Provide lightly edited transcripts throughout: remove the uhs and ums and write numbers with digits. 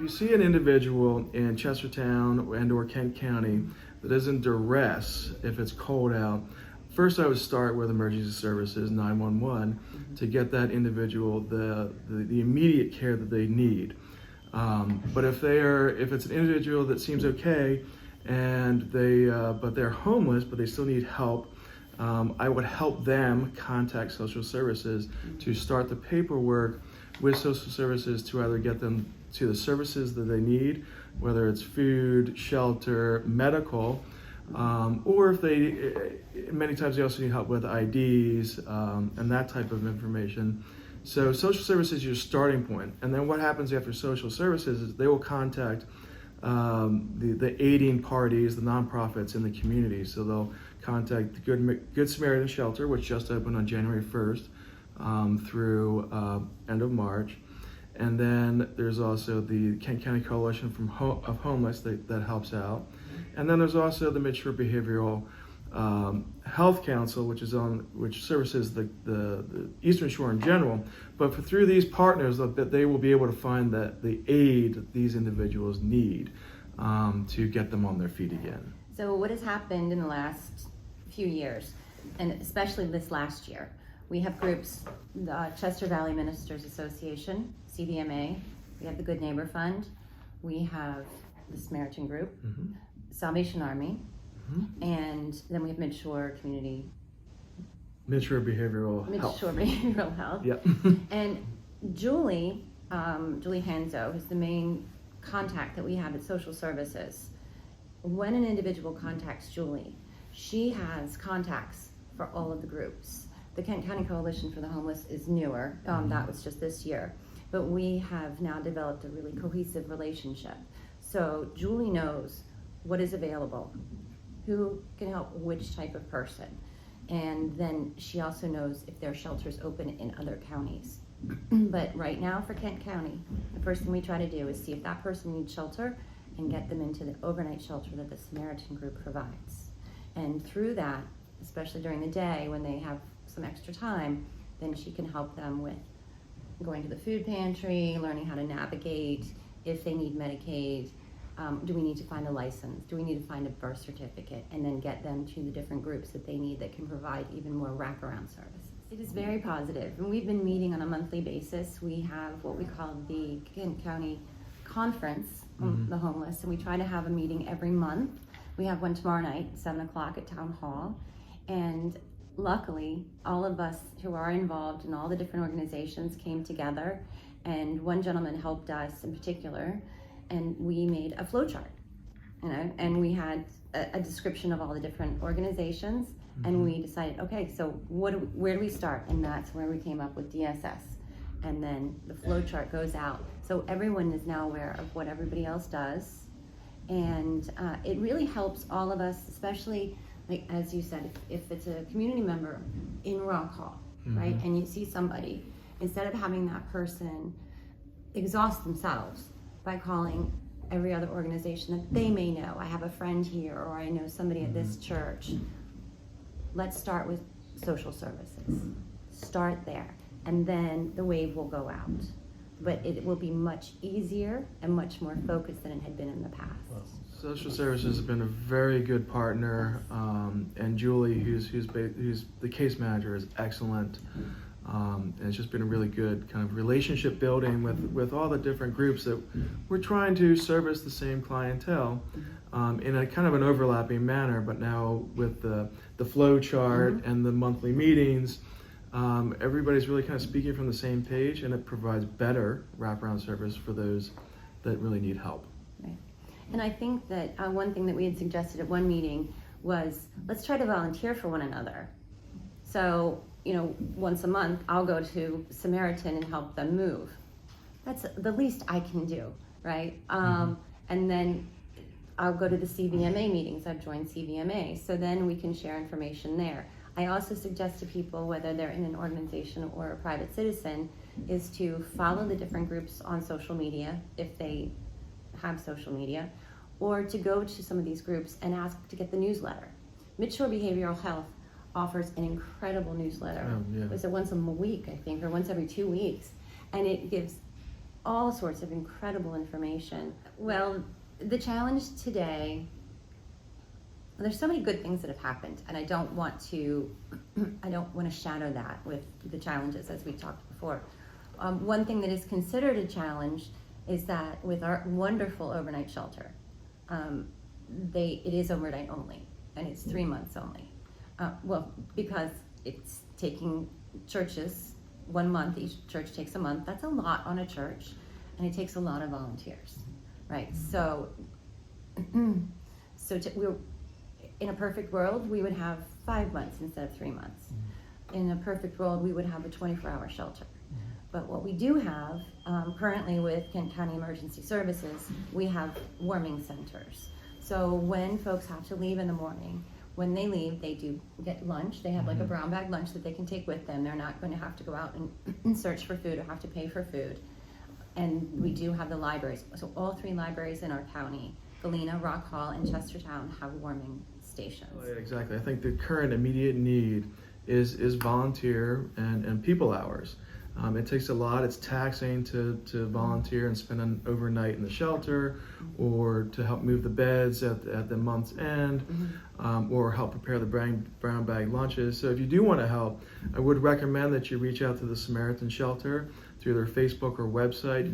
if you see an individual in Chestertown and or Kent County that is in duress, if it's cold out, first I would start with emergency services, 911, to get that individual the immediate care that they need. But if it's an individual that seems okay and but they're homeless but they still need help, I would help them contact social services to start the paperwork with social services to either get them to the services that they need, whether it's food, shelter, medical, or if many times they also need help with IDs and that type of information. So social services is your starting point. And then what happens after social services is they will contact the aiding parties, the nonprofits in the community. So they'll contact the Good Samaritan Shelter, which just opened on January 1st through end of March. And then there's also the Kent County Coalition of Homeless that helps out. And then there's also the Mid-Shore Behavioral Health Council, which services the Eastern Shore in general. But through these partners, that they will be able to find the aid that these individuals need to get them on their feet again. So what has happened in the last few years, and especially this last year, we have groups, the Chester Valley Ministers Association, CVMA, we have the Good Neighbor Fund, we have the Samaritan Group, Salvation Army, and then we have Mid-Shore Behavioral Health. Yep. And Julie Hanzo is the main contact that we have at social services. When an individual contacts Julie, she has contacts for all of the groups. The Kent County Coalition for the Homeless is newer, that was just this year, but we have now developed a really cohesive relationship. So Julie knows what is available, who can help which type of person, and then she also knows if there are shelters open in other counties. But right now for Kent County, the first thing we try to do is see if that person needs shelter and get them into the overnight shelter that the Samaritan Group provides. And through that, especially during the day when they have some extra time, then she can help them with going to the food pantry, learning how to navigate, if they need Medicaid, do we need to find a license, do we need to find a birth certificate, and then get them to the different groups that they need that can provide even more wraparound services. It is very positive, and we've been meeting on a monthly basis. We have what we call the Kent County Conference on the Homeless, and we try to have a meeting every month. We have one tomorrow night, 7 o'clock at Town Hall, and luckily, all of us who are involved in all the different organizations came together, and one gentleman helped us in particular, and we made a flow chart, and we had a description of all the different organizations, and we decided, okay, so where do we start? And that's where we came up with DSS, and then the flow chart goes out. So everyone is now aware of what everybody else does, and it really helps all of us, especially like as you said, if it's a community member in Rock Hall, right, and you see somebody, instead of having that person exhaust themselves by calling every other organization that they may know, I have a friend here, or I know somebody at this church, let's start with social services. Start there, and then the wave will go out. But it will be much easier and much more focused than it had been in the past. Social services has been a very good partner, and Julie, who's the case manager, is excellent. And it's just been a really good kind of relationship building with all the different groups that we're trying to service the same clientele in a kind of an overlapping manner, but now with the flow chart and the monthly meetings, everybody's really kind of speaking from the same page, and it provides better wraparound service for those that really need help. Right. And I think that one thing that we had suggested at one meeting was, let's try to volunteer for one another. So, once a month, I'll go to Samaritan and help them move. That's the least I can do, right? And then I'll go to the CVMA meetings. I've joined CVMA, so then we can share information there. I also suggest to people, whether they're in an organization or a private citizen, is to follow the different groups on social media, if they have social media, or to go to some of these groups and ask to get the newsletter. Mid-Shore Behavioral Health offers an incredible newsletter. Was it once a week, I think, or once every 2 weeks? And it gives all sorts of incredible information. Well, the challenge today, there's so many good things that have happened, and I don't want to shadow that with the challenges as we talked before. One thing that is considered a challenge is that with our wonderful overnight shelter, it is overnight only, and it's 3 months only. Well, because it's taking churches 1 month, each church takes a month. That's a lot on a church, and it takes a lot of volunteers, right? So, we're in a perfect world, we would have 5 months instead of 3 months. In a perfect world, we would have a 24-hour shelter. But what we do have currently with Kent County Emergency Services, we have warming centers. So when folks have to leave in the morning, when they leave, they do get lunch. They have like a brown bag lunch that they can take with them. They're not going to have to go out and search for food or have to pay for food. And we do have the libraries. So all 3 libraries in our county, Galena, Rock Hall, and Chestertown, have warming stations. Oh, yeah, exactly. I think the current immediate need is volunteer and people hours. It takes a lot. It's taxing to volunteer and spend an overnight in the shelter, or to help move the beds at the month's end, or help prepare the brown bag lunches. So if you do want to help, I would recommend that you reach out to the Samaritan Shelter through their Facebook or website.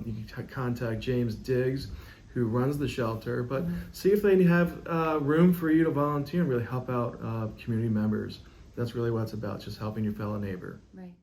You can contact James Diggs, who runs the shelter, but see if they have room for you to volunteer and really help out community members. That's really what it's about, just helping your fellow neighbor. Right.